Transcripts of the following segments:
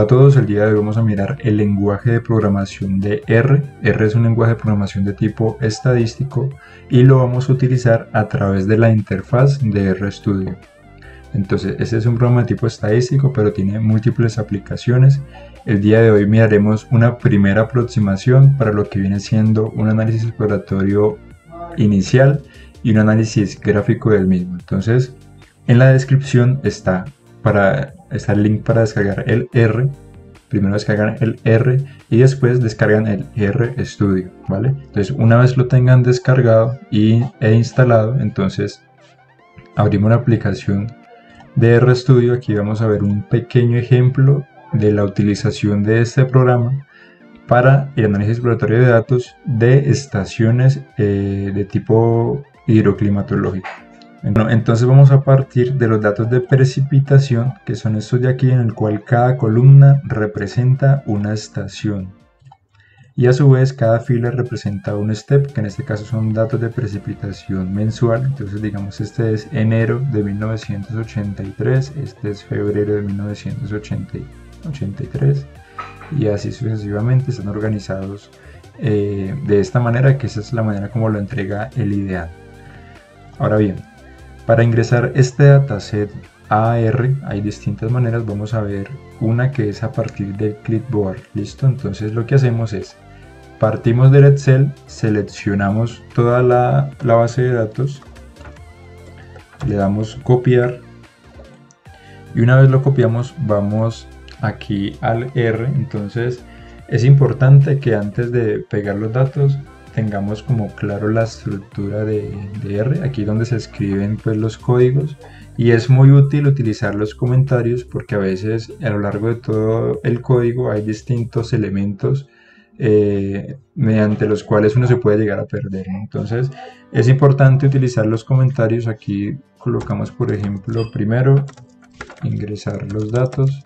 Hola a todos, el día de hoy vamos a mirar el lenguaje de programación de R. R es un lenguaje de programación de tipo estadístico y lo vamos a utilizar a través de la interfaz de RStudio. Entonces, este es un programa de tipo estadístico, pero tiene múltiples aplicaciones. El día de hoy miraremos una primera aproximación para lo que viene siendo un análisis exploratorio inicial y un análisis gráfico del mismo. Entonces, en la descripción está el link para descargar el R. Primero descargan el R y después descargan el RStudio, ¿vale? Entonces, una vez lo tengan descargado e instalado, entonces abrimos la aplicación de RStudio. Aquí vamos a ver un pequeño ejemplo de la utilización de este programa para el análisis exploratorio de datos de estaciones de tipo hidroclimatológico. Bueno, entonces vamos a partir de los datos de precipitación, que son estos de aquí, en el cual cada columna representa una estación y a su vez cada fila representa un step, que en este caso son datos de precipitación mensual. Entonces digamos, este es enero de 1983, este es febrero de 1983 y así sucesivamente. Están organizados de esta manera, que esa es la manera como lo entrega el IDEAN. Ahora bien, para ingresar este dataset a R hay distintas maneras. Vamos a ver una que es a partir del clipboard. ¿Listo? Entonces lo que hacemos es, partimos del Excel, seleccionamos toda la base de datos, le damos copiar y una vez lo copiamos vamos aquí al R. Entonces es importante que antes de pegar los datos tengamos como claro la estructura de R, aquí donde se escriben pues los códigos, y es muy útil utilizar los comentarios porque a veces a lo largo de todo el código hay distintos elementos mediante los cuales uno se puede llegar a perder, ¿no? Entonces es importante utilizar los comentarios. Aquí colocamos, por ejemplo, primero ingresar los datos,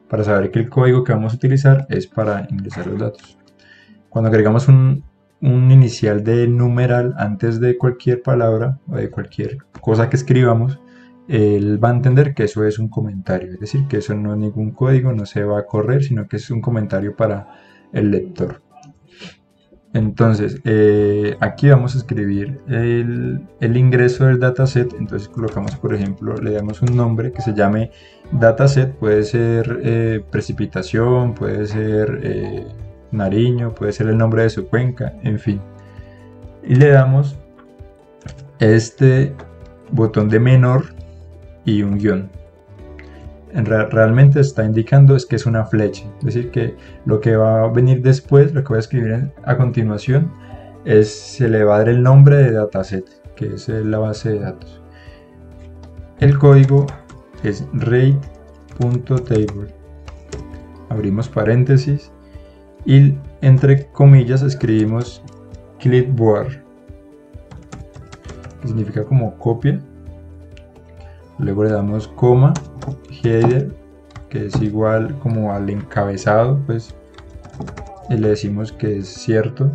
para saber que el código que vamos a utilizar es para ingresar los datos. Cuando agregamos un inicial de numeral antes de cualquier palabra o de cualquier cosa que escribamos, él va a entender que eso es un comentario, es decir, que eso no es ningún código, no se va a correr, sino que es un comentario para el lector. Entonces aquí vamos a escribir el ingreso del dataset. Entonces colocamos, por ejemplo, le damos un nombre que se llame dataset, puede ser precipitación, puede ser Nariño, puede ser el nombre de su cuenca, en fin, y le damos este botón de menor y un guión. Realmente está indicando es que es una flecha, es decir, que lo que va a venir después, lo que voy a escribir a continuación, se le va a dar el nombre de dataset, que es la base de datos. El código es rate.table, abrimos paréntesis y entre comillas escribimos clipboard, que significa como copia. Luego le damos coma, header, que es igual como al encabezado, pues, y le decimos que es cierto,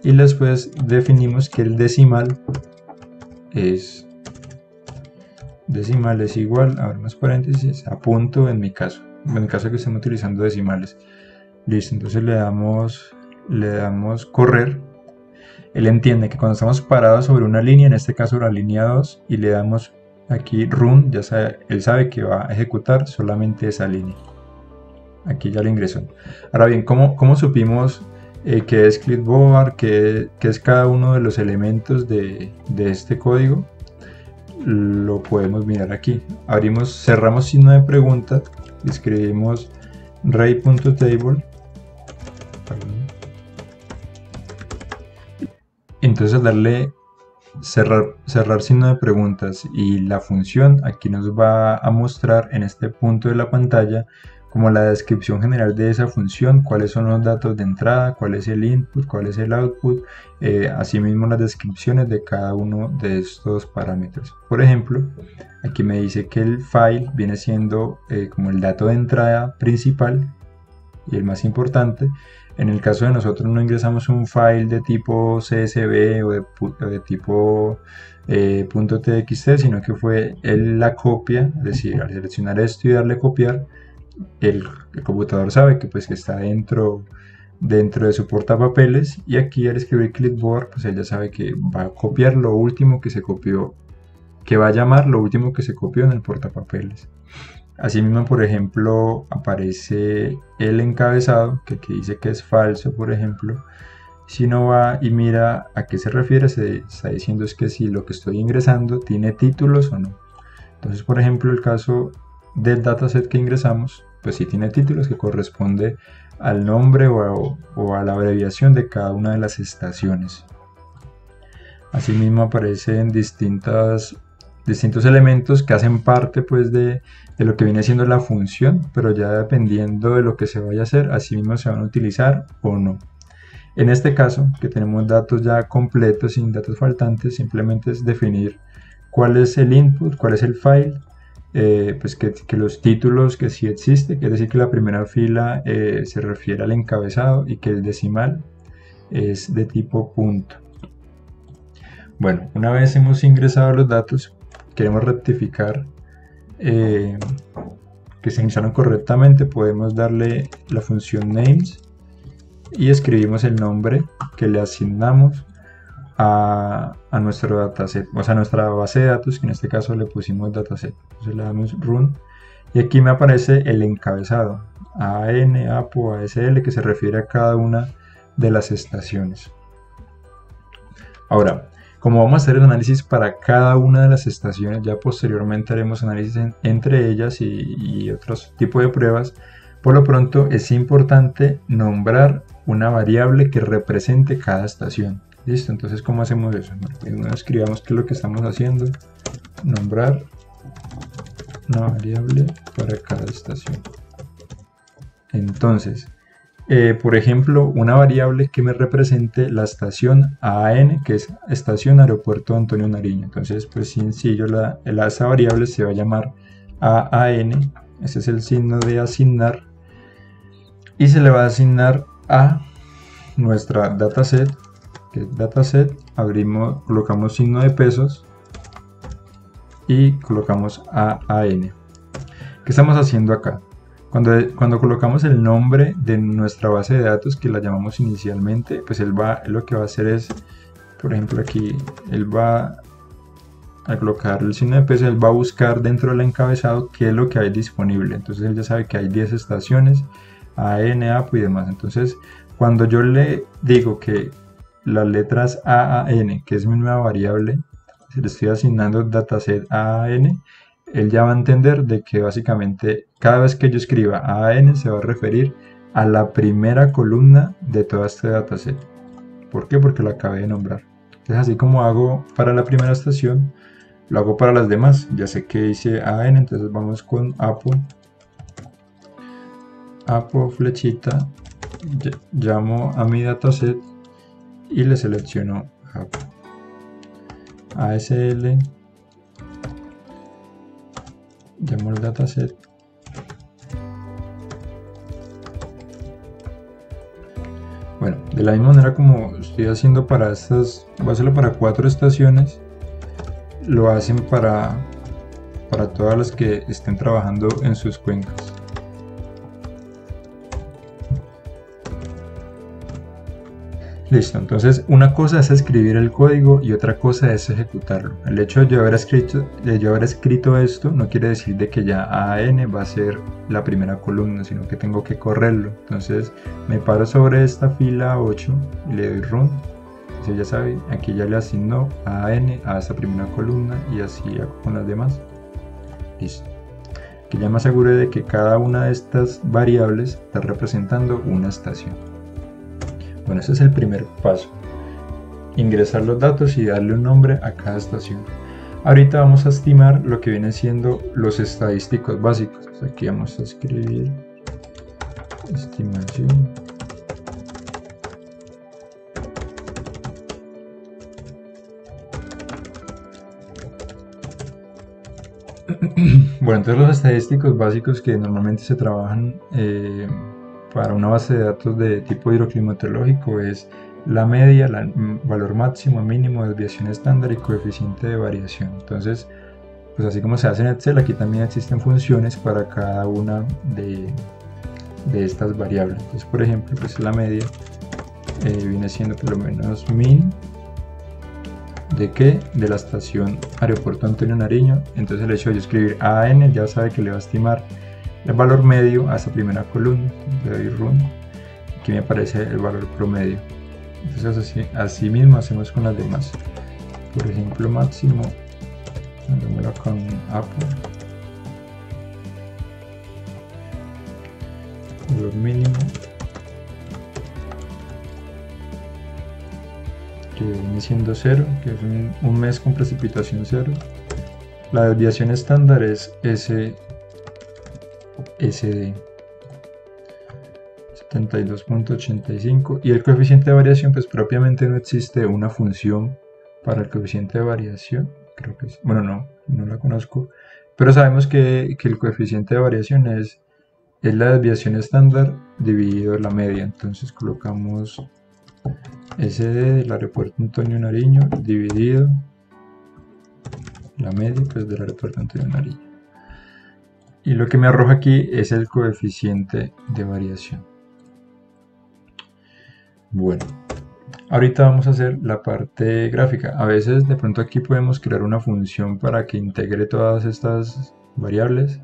y después definimos que el decimal es igual, abrimos paréntesis, a punto, en mi caso que estemos utilizando decimales. Listo, entonces le damos correr. Él entiende que cuando estamos parados sobre una línea, en este caso la línea 2, y le damos aquí run, él sabe que va a ejecutar solamente esa línea. Aquí ya lo ingresó. Ahora bien, ¿cómo supimos qué es clipboard, qué es cada uno de los elementos de este código? Lo podemos mirar aquí. Cerramos signo de pregunta, escribimos ray.table. Entonces al darle cerrar signo de preguntas y la función, aquí nos va a mostrar en este punto de la pantalla como la descripción general de esa función, cuáles son los datos de entrada, cuál es el input, cuál es el output, asimismo las descripciones de cada uno de estos parámetros. Por ejemplo, aquí me dice que el file viene siendo como el dato de entrada principal y el más importante. En el caso de nosotros no ingresamos un file de tipo CSV o de tipo .txt, sino que fue la copia, es decir, al seleccionar esto y darle copiar, el computador sabe que pues que está dentro de su portapapeles, y aquí al escribir clipboard pues él ya sabe que va a copiar lo último que se copió, que va a llamar lo último que se copió en el portapapeles. Asimismo, por ejemplo, aparece el encabezado que aquí dice que es falso, por ejemplo. Si uno va y mira a qué se refiere, se está diciendo es que si lo que estoy ingresando tiene títulos o no. Entonces, por ejemplo, el caso del dataset que ingresamos, pues sí tiene títulos, que corresponde al nombre o a la abreviación de cada una de las estaciones. Asimismo aparecen distintos elementos que hacen parte pues de lo que viene siendo la función, pero ya dependiendo de lo que se vaya a hacer, asimismo se van a utilizar o no. En este caso, que tenemos datos ya completos sin datos faltantes, simplemente es definir cuál es el input, cuál es el file, pues que los títulos que sí existe, quiere decir que la primera fila se refiere al encabezado y que el decimal es de tipo punto. Bueno, una vez hemos ingresado los datos, queremos rectificar que se ingresaron correctamente, podemos darle la función names y escribimos el nombre que le asignamos a nuestro dataset, o sea, a nuestra base de datos, que en este caso le pusimos dataset. Entonces le damos run y aquí me aparece el encabezado AN, APO, ASL, que se refiere a cada una de las estaciones. Ahora, como vamos a hacer el análisis para cada una de las estaciones, ya posteriormente haremos análisis entre ellas y otros tipos de pruebas. Por lo pronto es importante nombrar una variable que represente cada estación. Listo, entonces ¿cómo hacemos eso? Primero escribamos qué es lo que estamos haciendo. Nombrar una variable para cada estación. Entonces, por ejemplo, una variable que me represente la estación AN, que es Estación Aeropuerto Antonio Nariño. Entonces, pues sencillo, esa variable se va a llamar AAN. Ese es el signo de asignar. Y se le va a asignar a nuestra dataset, que es dataset, colocamos signo de pesos y colocamos AAN. ¿Qué estamos haciendo acá? Cuando colocamos el nombre de nuestra base de datos, que la llamamos inicialmente, pues lo que va a hacer es, por ejemplo aquí, él va a colocar el signo de peso, él va a buscar dentro del encabezado qué es lo que hay disponible. Entonces él ya sabe que hay 10 estaciones, AN, APO y demás. Entonces cuando yo le digo que las letras AAN, que es mi nueva variable, se le estoy asignando dataset AAN, él ya va a entender de que básicamente cada vez que yo escriba AAN se va a referir a la primera columna de todo este dataset. ¿Por qué? Porque lo acabé de nombrar. Entonces, así como hago para la primera estación, lo hago para las demás. Ya sé que hice AAN, entonces vamos con APO flechita, llamo a mi dataset y le selecciono APO. ASL, llamo el dataset. Bueno, de la misma manera como estoy haciendo para estas, voy a hacerlo para 4 estaciones, lo hacen para todas las que estén trabajando en sus cuencas. Listo, entonces una cosa es escribir el código y otra cosa es ejecutarlo. El hecho de yo haber escrito esto no quiere decir de que ya AN va a ser la primera columna, sino que tengo que correrlo. Entonces me paro sobre esta fila 8 y le doy run. Entonces ya sabe, aquí ya le asignó AN a esta primera columna y así hago con las demás. Listo. Que ya me asegure de que cada una de estas variables está representando una estación. Bueno, ese es el primer paso. Ingresar los datos y darle un nombre a cada estación. Ahorita vamos a estimar lo que vienen siendo los estadísticos básicos. Aquí vamos a escribir estimación. Bueno, entonces los estadísticos básicos que normalmente se trabajan para una base de datos de tipo hidroclimatológico es la media, valor máximo, mínimo, desviación estándar y coeficiente de variación. Entonces, pues así como se hace en Excel, aquí también existen funciones para cada una de estas variables. Entonces, por ejemplo, pues la media viene siendo por lo menos min de qué, de la estación Aeropuerto Antonio Nariño. Entonces el hecho de yo escribir AN ya sabe que le va a estimar el valor medio a esa primera columna. Le doy run, aquí me aparece el valor promedio. Entonces así mismo hacemos con las demás. Por ejemplo, máximo, hagámoslo con Apple, valor mínimo, que viene siendo 0, que es un mes con precipitación 0. La desviación estándar es SD 72.85, y el coeficiente de variación, pues propiamente no existe una función para el coeficiente de variación, creo que es, bueno, no la conozco, pero sabemos que el coeficiente de variación es la desviación estándar dividido la media. Entonces colocamos SD del Aeropuerto Antonio Nariño dividido la media, pues, del Aeropuerto Antonio Nariño, y lo que me arroja aquí es el coeficiente de variación. Bueno, ahorita vamos a hacer la parte gráfica. A veces de pronto aquí podemos crear una función para que integre todas estas variables,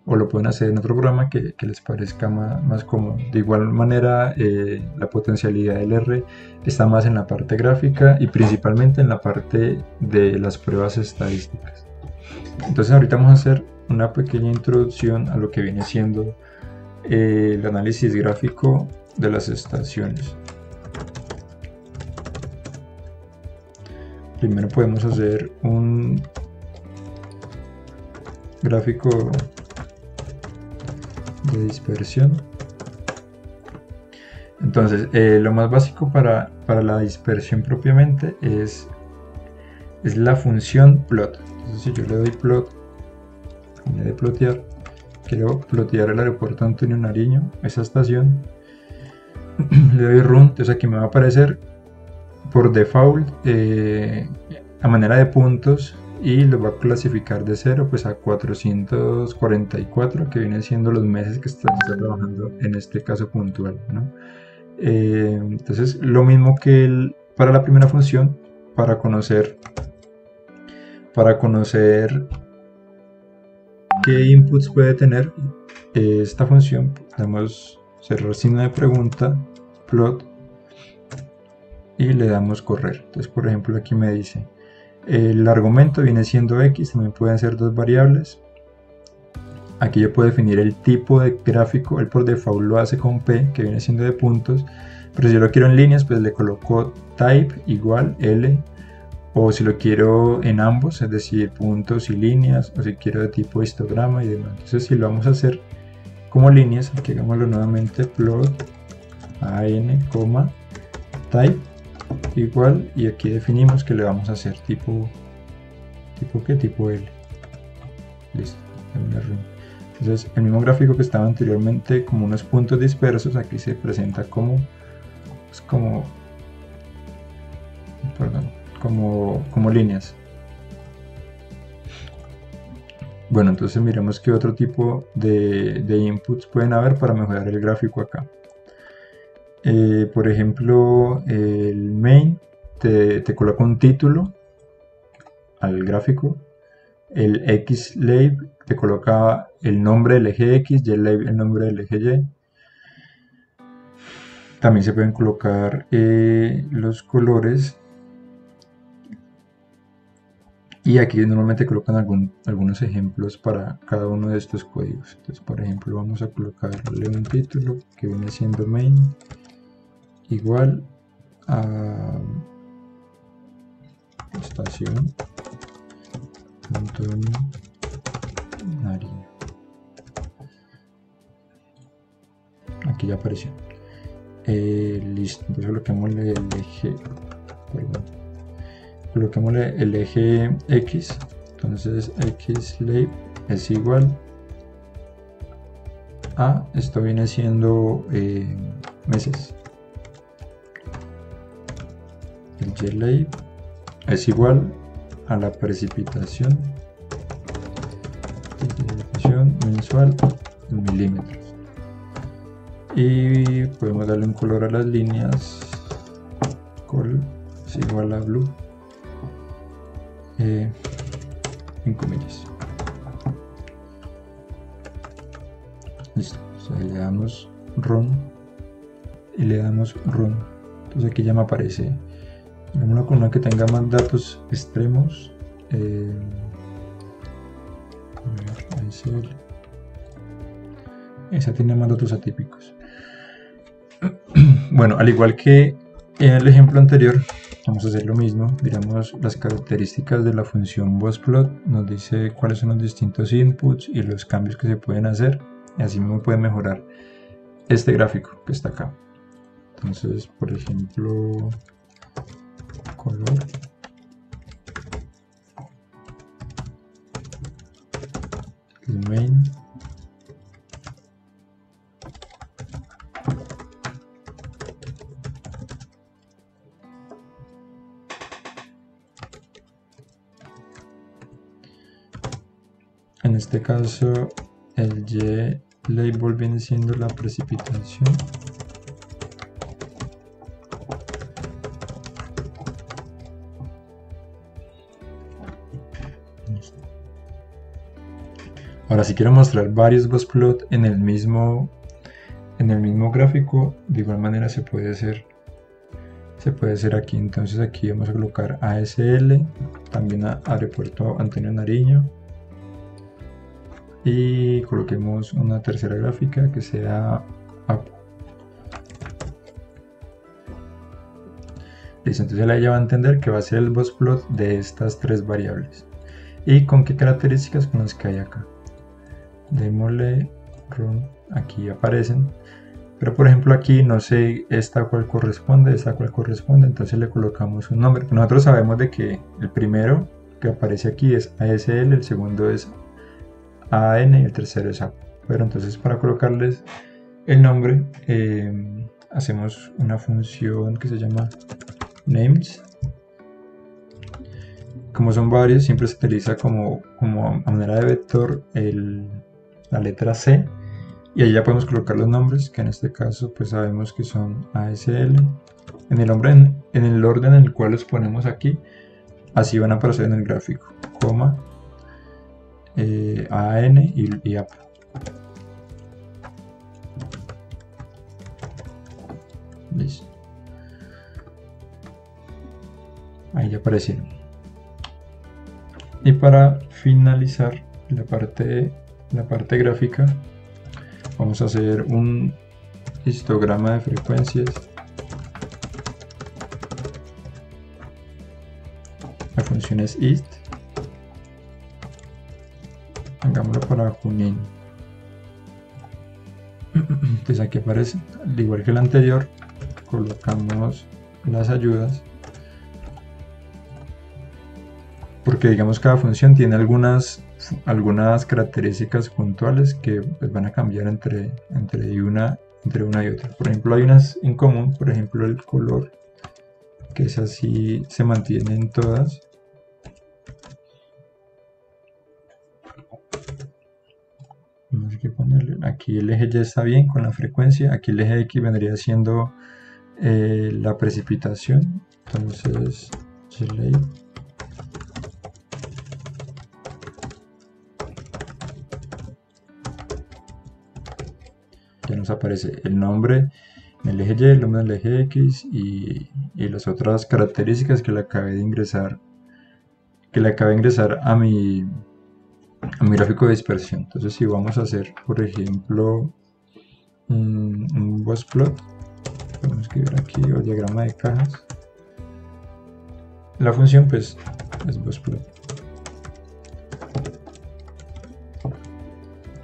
o lo pueden hacer en otro programa que les parezca más cómodo. De igual manera, la potencialidad del R está más en la parte gráfica y principalmente en la parte de las pruebas estadísticas. Entonces ahorita vamos a hacer una pequeña introducción a lo que viene siendo el análisis gráfico de las estaciones. Primero podemos hacer un gráfico de dispersión. Entonces, lo más básico para la dispersión propiamente es la función plot. Entonces, si yo le doy plot, de plotear, quiero plotear el Aeropuerto Antonio Nariño, esa estación, le doy run, entonces aquí me va a aparecer por default a manera de puntos, y lo va a clasificar de 0 pues a 444, que vienen siendo los meses que está trabajando en este caso puntual, ¿no? Entonces lo mismo que para la primera función, para conocer qué inputs puede tener esta función, podemos cerrar signo de pregunta, plot, y le damos correr. Entonces, por ejemplo, aquí me dice el argumento viene siendo X, también pueden ser dos variables. Aquí yo puedo definir el tipo de gráfico, él por default lo hace con P, que viene siendo de puntos, pero si yo lo quiero en líneas, pues le coloco type igual L, o si lo quiero en ambos, es decir, puntos y líneas, o si quiero de tipo histograma y demás. Entonces, si lo vamos a hacer como líneas, aquí hagámoslo nuevamente, plot an, type igual, y aquí definimos que le vamos a hacer tipo ¿qué? Tipo L. Listo. Entonces el mismo gráfico que estaba anteriormente como unos puntos dispersos, aquí se presenta como líneas. Bueno, entonces miremos qué otro tipo de inputs pueden haber para mejorar el gráfico acá. Por ejemplo, el main te coloca un título al gráfico, el xlab te coloca el nombre del eje X, ylab el nombre del eje Y. También se pueden colocar los colores, y aquí normalmente colocan algunos ejemplos para cada uno de estos códigos. Entonces, por ejemplo, vamos a colocarle un título que viene siendo main igual a estación Antonio Nariño. Aquí ya apareció. Listo, entonces coloquémosle el eje X. Entonces xlab es igual a, esto viene siendo meses. El ylab es igual a la precipitación precipitación mensual en milímetros. Y podemos darle un color a las líneas, color es igual a blue, 5 millas. Listo, o sea, le damos run y le damos run. Entonces aquí ya me aparece una con una que tenga más datos extremos. Esa tiene más datos atípicos. Bueno, al igual que en el ejemplo anterior, vamos a hacer lo mismo. Digamos, las características de la función bossplot nos dice cuáles son los distintos inputs y los cambios que se pueden hacer, y así mismo puede mejorar este gráfico que está acá. Entonces, por ejemplo, color, el main, en este caso el Y label viene siendo la precipitación. Ahora, si quiero mostrar varios bossplot en el mismo gráfico, de igual manera se puede hacer aquí. Entonces aquí vamos a colocar ASL, también a Aeropuerto Antonio Nariño, y coloquemos una tercera gráfica que sea up. Listo, entonces ella va a entender que va a ser el bossplot de estas tres variables y con qué características, con las que hay acá. Démosle run, aquí aparecen, pero por ejemplo aquí no sé esta cuál corresponde, entonces le colocamos un nombre. Nosotros sabemos de que el primero que aparece aquí es ASL, el segundo es AN y el tercero es AP. Pero entonces, para colocarles el nombre, hacemos una función que se llama names. Como son varios, siempre se utiliza como a manera de vector la letra C, y ahí ya podemos colocar los nombres, que en este caso pues sabemos que son ASL en el orden en el cual los ponemos aquí. Así van a aparecer en el gráfico, coma, AN y AP. Listo. Ahí ya aparecieron. Y para finalizar la parte gráfica, vamos a hacer un histograma de frecuencias. La función es ist. Hagámoslo para Junín. Entonces aquí aparece, al igual que el anterior, colocamos las ayudas, porque digamos cada función tiene algunas características puntuales que pues, van a cambiar entre una y otra. Por ejemplo, hay unas en común, por ejemplo el color, que es así, se mantiene en todas. Vamos a ponerle, aquí el eje ya está bien con la frecuencia, aquí el eje X vendría siendo la precipitación. Entonces delay, ya nos aparece el nombre en el eje Y, el nombre en el eje X y las otras características que le acabé de ingresar a mi gráfico de dispersión. Entonces, si vamos a hacer, por ejemplo, un bossplot, podemos escribir aquí el diagrama de cajas. La función pues es bossplot.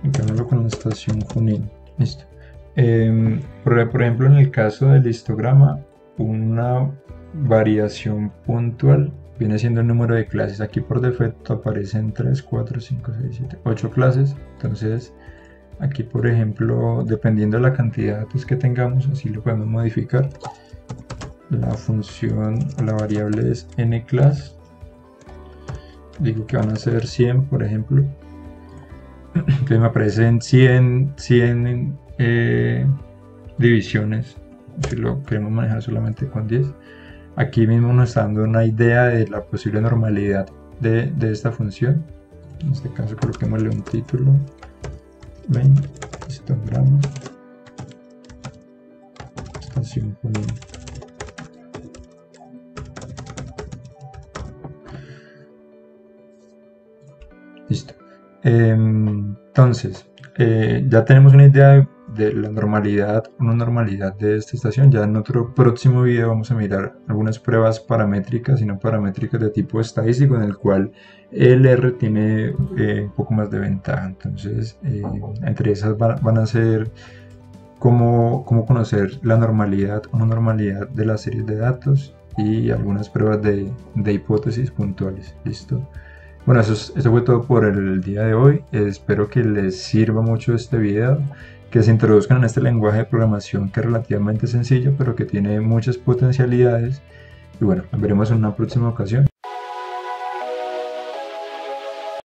Encamémoslo con la estación Junín. Listo. Por ejemplo, en el caso del histograma, una variación puntual viene siendo el número de clases. Aquí por defecto aparecen 3, 4, 5, 6, 7, 8 clases. Entonces aquí, por ejemplo, dependiendo de la cantidad de datos que tengamos, así lo podemos modificar. La función o la variable es nClass. Digo que van a ser 100, por ejemplo. Entonces me aparecen 100 divisiones, si lo queremos manejar solamente con 10. Aquí mismo nos está dando una idea de la posible normalidad de esta función. En este caso coloquémosle un título, histograma, estación común. Listo. Entonces, ya tenemos una idea de la normalidad, una normalidad de esta estación. Ya en otro próximo video vamos a mirar algunas pruebas paramétricas y no paramétricas de tipo estadístico, en el cual el R tiene un poco más de ventaja. Entonces, entre esas van a ser cómo conocer la normalidad, una normalidad de las series de datos y algunas pruebas de hipótesis puntuales. Listo. Bueno, eso fue todo por el día de hoy. Espero que les sirva mucho este video, que se introduzcan en este lenguaje de programación que es relativamente sencillo, pero que tiene muchas potencialidades. Y bueno, nos veremos en una próxima ocasión.